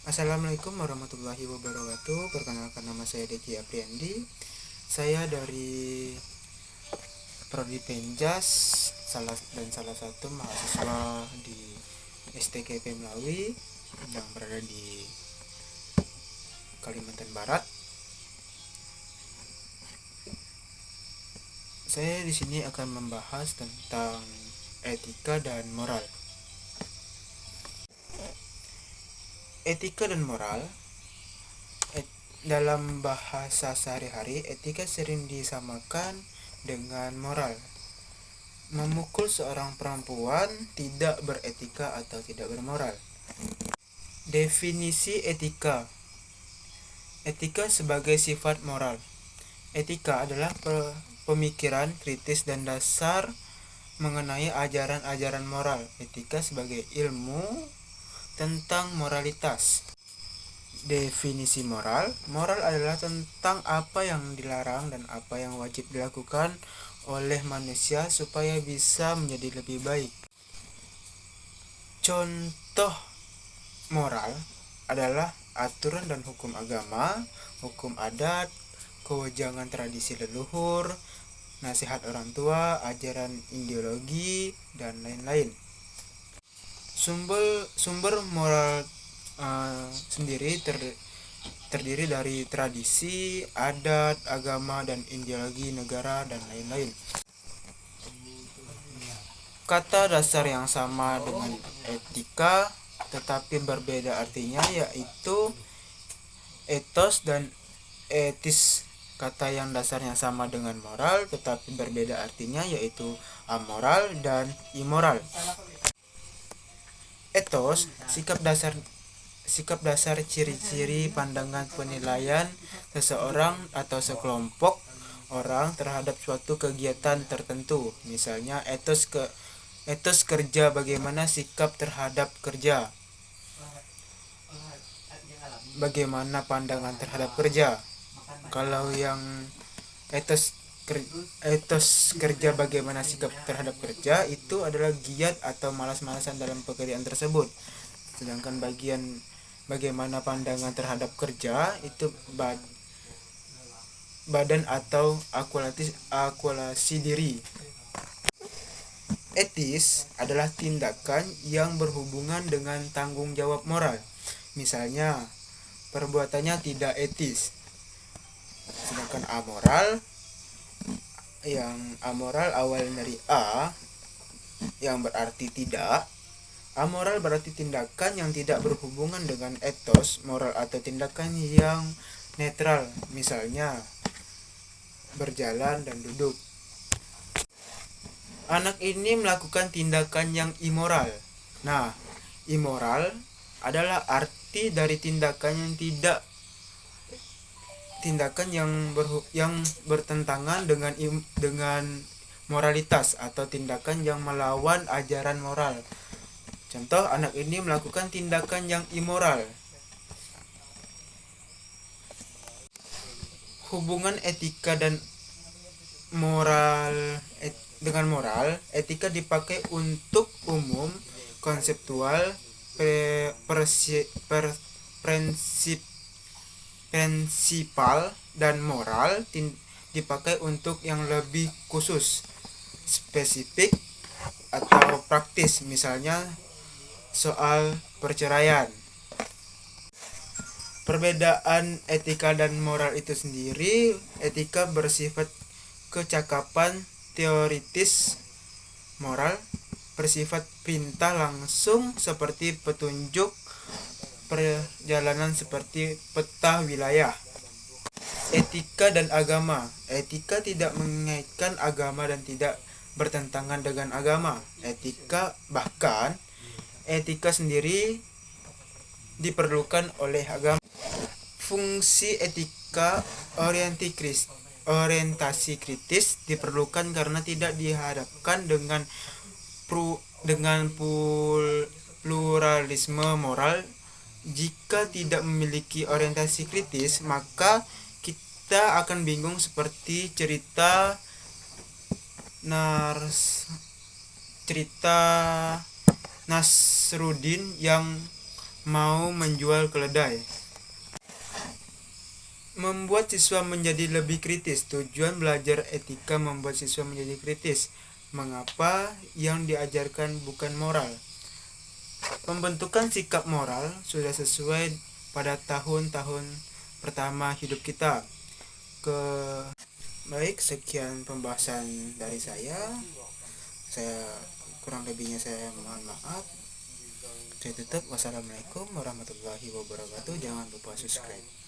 Assalamualaikum warahmatullahi wabarakatuh. Perkenalkan, nama saya Deki Apriandi. Saya dari Prodi Penjas, salah satu mahasiswa di STKP Melawi yang berada di Kalimantan Barat. Saya di sini akan membahas tentang etika dan moral. Etika dan moral dalam bahasa sehari-hari, etika sering disamakan dengan moral. Memukul seorang perempuan tidak beretika atau tidak bermoral. Definisi etika. Etika sebagai sifat moral. Etika adalah pemikiran kritis dan dasar mengenai ajaran-ajaran moral. Etika sebagai ilmu tentang moralitas. Definisi moral. Moral adalah tentang apa yang dilarang dan apa yang wajib dilakukan oleh manusia supaya bisa menjadi lebih baik. Contoh moral adalah aturan dan hukum agama, hukum adat, kewejangan tradisi leluhur, nasihat orang tua, ajaran ideologi, dan lain-lain. Sumber moral sendiri terdiri dari tradisi, adat, agama, dan ideologi negara, dan lain-lain. Kata dasar yang sama dengan etika tetapi berbeda artinya, yaitu etos dan etis. Kata yang dasarnya sama dengan moral tetapi berbeda artinya, yaitu amoral dan immoral. Etos, sikap dasar ciri-ciri pandangan penilaian seseorang atau sekelompok orang terhadap suatu kegiatan tertentu. Misalnya etos kerja, bagaimana sikap terhadap kerja, bagaimana pandangan terhadap kerja. Kalau yang etos kerja, bagaimana sikap terhadap kerja, itu adalah giat atau malas-malasan dalam pekerjaan tersebut. Sedangkan bagaimana pandangan terhadap kerja itu badan atau akulasi diri. Etis adalah tindakan yang berhubungan dengan tanggung jawab moral. Misalnya, perbuatannya tidak etis. Sedangkan amoral awal dari A yang berarti tidak. Amoral berarti tindakan yang tidak berhubungan dengan etos, moral, atau tindakan yang netral. Misalnya, berjalan dan duduk. Anak ini melakukan tindakan yang immoral. Nah, immoral adalah arti dari tindakan yang bertentangan dengan moralitas atau tindakan yang melawan ajaran moral. Contoh, anak ini melakukan tindakan yang immoral. Hubungan etika dan moral dengan moral, etika dipakai untuk umum, konseptual, prinsipal, dan moral dipakai untuk yang lebih khusus, spesifik, atau praktis. Misalnya soal perceraian. Perbedaan etika dan moral itu sendiri, etika bersifat kecakapan teoritis, moral bersifat perintah langsung seperti petunjuk perjalanan seperti peta wilayah. Etika dan agama. Etika tidak mengaitkan agama dan tidak bertentangan dengan agama. Bahkan etika sendiri diperlukan oleh agama. Fungsi etika orientasi kritis diperlukan karena tidak dihadapkan dengan pluralisme moral. Jika tidak memiliki orientasi kritis, maka kita akan bingung, seperti cerita Nasruddin yang mau menjual keledai. Membuat siswa menjadi lebih kritis. Tujuan belajar etika membuat siswa menjadi kritis. Mengapa yang diajarkan bukan moral? Pembentukan sikap moral sudah sesuai pada tahun-tahun pertama hidup kita. Baik, sekian pembahasan dari saya. Kurang lebihnya saya mohon maaf. Saya tutup. Wassalamualaikum warahmatullahi wabarakatuh. Jangan lupa subscribe.